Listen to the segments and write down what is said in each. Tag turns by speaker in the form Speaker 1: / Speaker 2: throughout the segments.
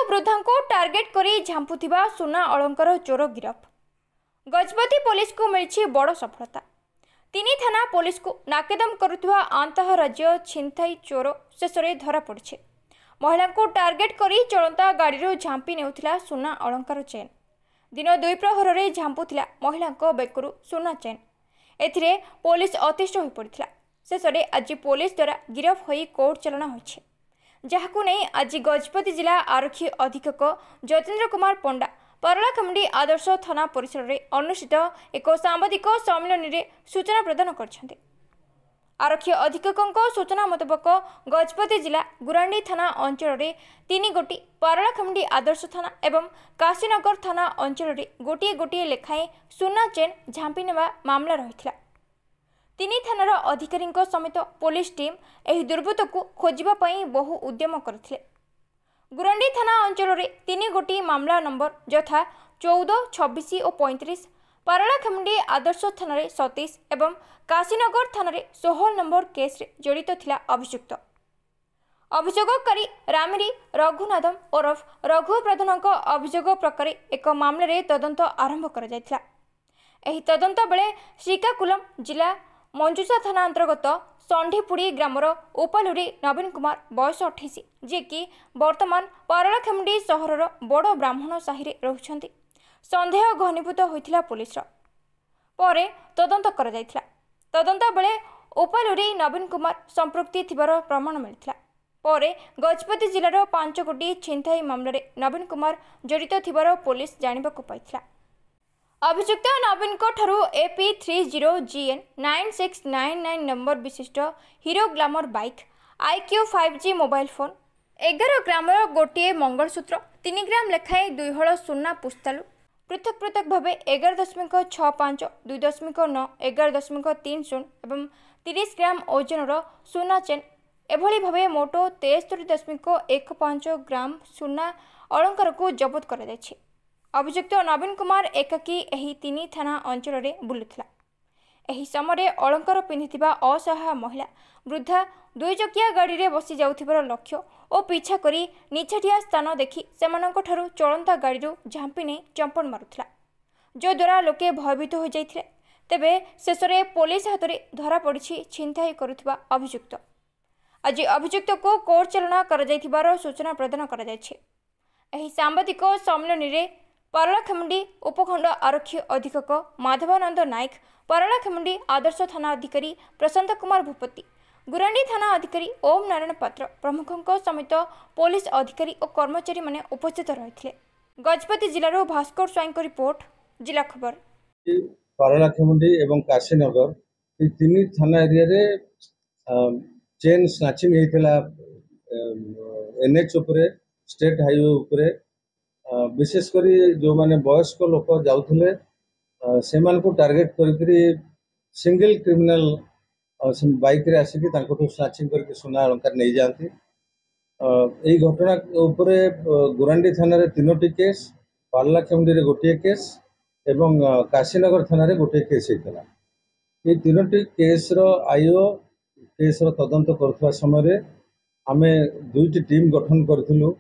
Speaker 1: और वृद्धा को टार्गेट करी झांपुथिबा सुना अलंकार चोर गिरफ। गजपति पुलिस को मिली बड़ सफलता। तीन थाना पुलिस को नाकेदम करुवा आंतः राज्य छिनताई चोर शेष में धरा पड़ी। महिला को टार्गेट करी चलता गाड़ी झांपी नेउथिला सुना अलंकार चेन। दिन दुई प्रहर में झांपुथिला महिला बेकरू सुना चेन। एथिरे पुलिस अतिष्ठ हो पड़ा। शेष में आज पुलिस द्वारा गिरफ हो कोर्ट चलना होइछे, जहाकु नहीं आज गजपति जिला आरक्षी अधीक्षक जतेन्द्र कुमार पंडा परलाखमुंडी आदर्श थाना परिसर में अनुष्ठित एक सांबादिक सम्मेलन में सूचना प्रदान कर। आरक्षी अधीक्षक सूचना मुताबक गजपति जिला गुरांडी थाना अंचल में 3 गोटी, परलाखमुंडी आदर्श थाना एवं काशीनगर थाना अंचल में गोटे गोटे लेखाएं सुना चेन झांपी नेवा मामला रही। 3 थानार अधिकारी समेत पुलिस टीम एही दुर्बृत्त को खोजापी बहु उद्यम करथिले। गुरांडी थाना अंचल में 3 गोटी मामला नंबर यथा 14, 26 और 35, परलाखमुंडी आदर्श थाना 37 एवं काशीनगर थाना 16 नंबर केस रे जड़ित थिला अभियुक्त। अभियोगकारी रामिरी रघुनाथम ओरफ रघु प्रधान अभियोग प्रकार एक मामलें तदंत आरंभ कर तदंत बेले श्रीकाकुलम जिला मंजुषा थाना अंतर्गत संढीपुड़ी ग्रामर उपालुरी नवीन कुमार बयस 28, जी कि वर्तमान परलाखमुंडी सहरर बड़ ब्राह्मण साहि रहुछंती। संदेह घनीभूत होइथिला पुलिस परे तदंत कर जाइथिला। तदंत बेले उपालुरी नवीन कुमार संपृक्ति थिबार प्रमाण मिलिथिला। परे गजपति जिलार 5 गोटी छिनताई मामलें नवीन कुमार जड़ित थिबार पुलिस जानिबाकु पाइथिला। अभियुक्त नवीन ठारू AP30GN 9699 नंबर विशिष्ट hero glamour bike, IQ 5G mobile phone, 11 grammar गोटे मंगलसूत्र, 3 ग्राम लेखाएं 2 हल सुना पुस्तालु, पृथक पृथक भाव 11.65, 2.9, 11.30 एवं 30 ग्राम ओजनर सुना चेन एभली भाव मोटो 73.15 ग्राम सुना अलंकार को जबत कर। अभियुक्त नवीन कुमार एकाकी एही 3 थाना अंचल में बुलुथिला। एही समय अलंकार पिंधिथिबा असहाय महिला वृद्धा 2 चकिया गाड़ी रे बसी जाउथिबार लक्ष्य और पीछा करी निछाटिया स्थान देखि सेमानंको ठारू चलंता गाड़ी झांपी नहीं चंपण मारुथिला, जो द्वारा लोके भयभीत हो जाइथिले। तेबे शेष में पुलिस हाथ में धरा पड़ी छिनताई करुथिबा अभियुक्त। आज अभियुक्त को कोर्ट चलना कर जाइथिबार सूचना प्रदान कर जाइछे। एही सांबादिक सम्मेलन में परलाखमुंडी उपखंड आरक्षी अधीक्षक माधवानंद नायक, परलाखमुंडी आदर्श थाना अधिकारी प्रशांत कुमार भूपति, गुरांडी थाना अधिकारी ओम नारायण पात्र प्रमुखों समेत पुलिस अधिकारी और कर्मचारी माने उपस्थित रही। गजपति जिलार भास्कर स्वाईं को रिपोर्ट, जिला खबर।
Speaker 2: परलाखमुंडी एवं काशीनगर 3 थाना एरिया रे चेन स्नाचिंग होता NH उपरे, स्टेट हाईवे उपरे, विशेषकर जो माने वयस्क लोक जाउथले से टार्गेट करी सिंगल क्रिमिनल बाइक रे आसिक स्नाचिंग करके सुना अलंकार नहीं जाती। यही घटना उपरे गुरांडी थाना 3टी केस, परलाखमुंडी रे गोटे केस एवं काशीनगर थाना रे गोटे केस होता। ये 3टी केस आईओ केस तदंत करथवा समय आमे 2टी टीम गठन करथिलु।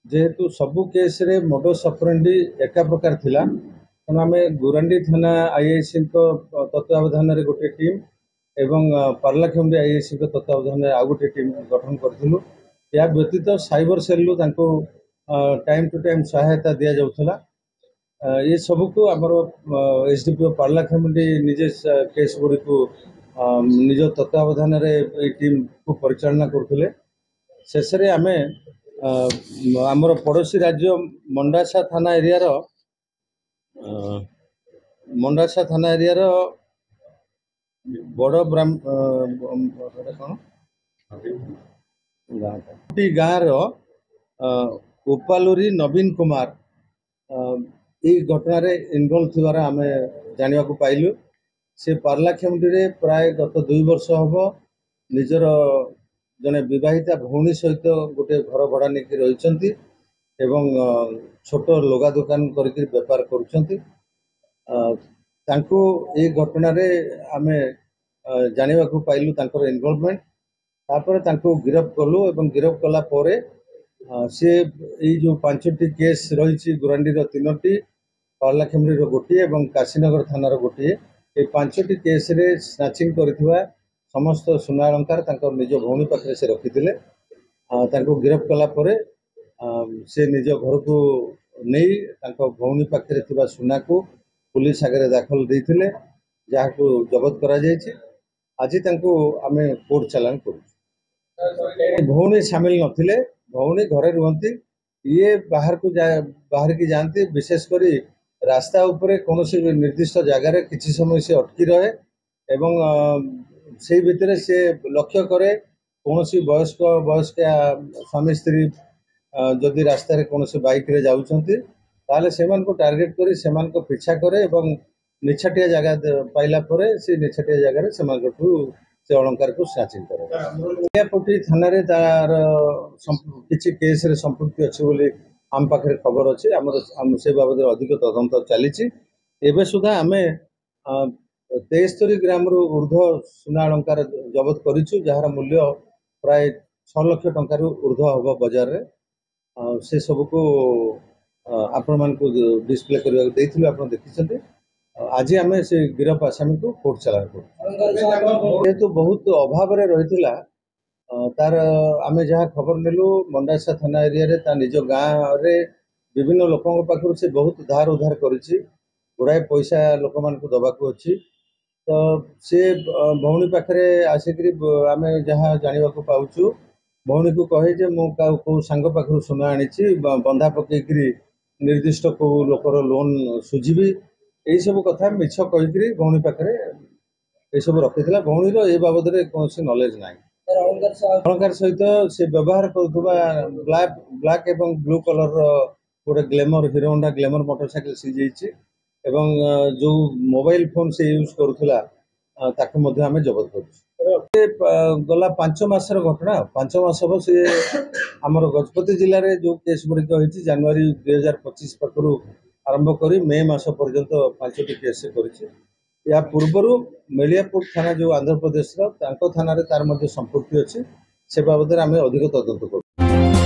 Speaker 2: जेहेतु सबु केस रे मोडस ऑपरेंडी एका प्रकार थिला, आम गुरांडी थाना IIC तत्वावधान रे गोटे टीम एवं परलाखमुंडी IIC तत्वावधान आउ गोटे टीम गठन करथिलु। या व्यतीत साइबर सेल तांको टाइम टू टाइम सहायता दिया जाउथला। ये सबु को हमर SDPO परलाखमुंडी निजे केस गुडी को निज तत्वावधान रे टीम को परिचालना करथिले। शेष रे आमे आमर पड़ोसी राज्य मंडासा थाना एरिया बड़ गाँव उपालुरी नवीन कुमार ये घटना रे इनवॉल्व थिबार आमे जानिबा को पाइलु। से परलाखमुंडी रे प्राय गत 2 वर्ष हबो निजर जने विवाहिता भौणी सहित गोटे घर भड़ा नहीं रही एवं छोट लुगा दुकान करके बेपार करुँच। घटना रे आमे जानिबा को पाइलु तांकर इनवॉल्वमेंट। तापर तांको गिरफ कलु एवं गिरफ कला परे सी जो 5टी केस रही गुरांडी 3टी पारलाखेमुंडी गोटे और काशीनगर थानार गोटे ये 5टी केस रे स्नाचिंग करथिबा समस्त सुना अलंकार निज भौणी पाखे से रखिथिले गिरफ्त कला परे से निज घर को नहीं भौणी पाखे थिबा सुना को पुलिस आगे दाखल देथिले जहां जबत करा जायछि। आज आमे कोर्ट चालान करू। भौणी सामिल नथिले, भौणी घरे रुहंती, ये बाहर की जाती विशेषकर रास्ता उपरे कौन निर्दिष्ट जगार किसी समय से अटकी रहे एवं से भितर से लक्ष्य करे कौन वयस्क स्वामी स्त्री जदि रास्तार कौन बाइक रे जाउछंती ताले सेमान को टार्गेट करी सेमान को पीछा करे एवं निछाटिया जगह पाइला परे से निछाटिया जगह से अलंकार को स्नाचिंग करे। पुटी थाना रे तार किछि केस रे संपृक्ति अछि बोली आम पाखे खबर अच्छे आम से बाबद अधिक तदंत चली एवं सुधा आम 73 ग्राम ऊर्ध सुना अलंकार जबत करूँ जार मूल्य प्राय 6 लाख टंकार ऊर्ध हम बजार रे से सबको आपण मान डिस्प्ले करने आप देखते। आज आम से गिरफ आसामी को कोर्ट चालान कर जेहेतु बहुत अभाव रही तार आमे जहाँ खबर नेलु मंडासा थाना एरिया रे ता निज गाँव रे विभिन्न लोकों पाखु से बहुत धार उधार करिछि गुड़ाए पैसा लोक मान को दबाकू अच्छी तो से भौणी पाखे आसिक आमे जहाँ जाना पाऊँ भौणी को कहे जे मु कौ सांग पाखु सुना आनी बंधा पकईकरी निर्दिष्ट कौ लोकर लोन सुझी यही सब कथा मिछ कहीकि भौणी पाखे ये सब रखी भौणी ए बाबद कौन नॉलेज ना अलंकार सहित से व्यवहार करुवा ब्लैक एवं ब्लू कलर गोटे Glamour Hero Honda Glamour motorcycle seize एवं जो मोबाइल फोन से यूज करुला आम जबत कर गला 5 मासर घटना 5 मास हम सी आमर गजपति जिले में जो केस गुड़िक होती जनवरी 2025 पाखु आरंभ कर मे मास पर्यंत 5टी केस कर या पूर्वर मेलियापुर थाना जो आंध्र प्रदेश थाना रे तार संपृक्ति अच्छी से बाबद आम अधिक तदंत कर।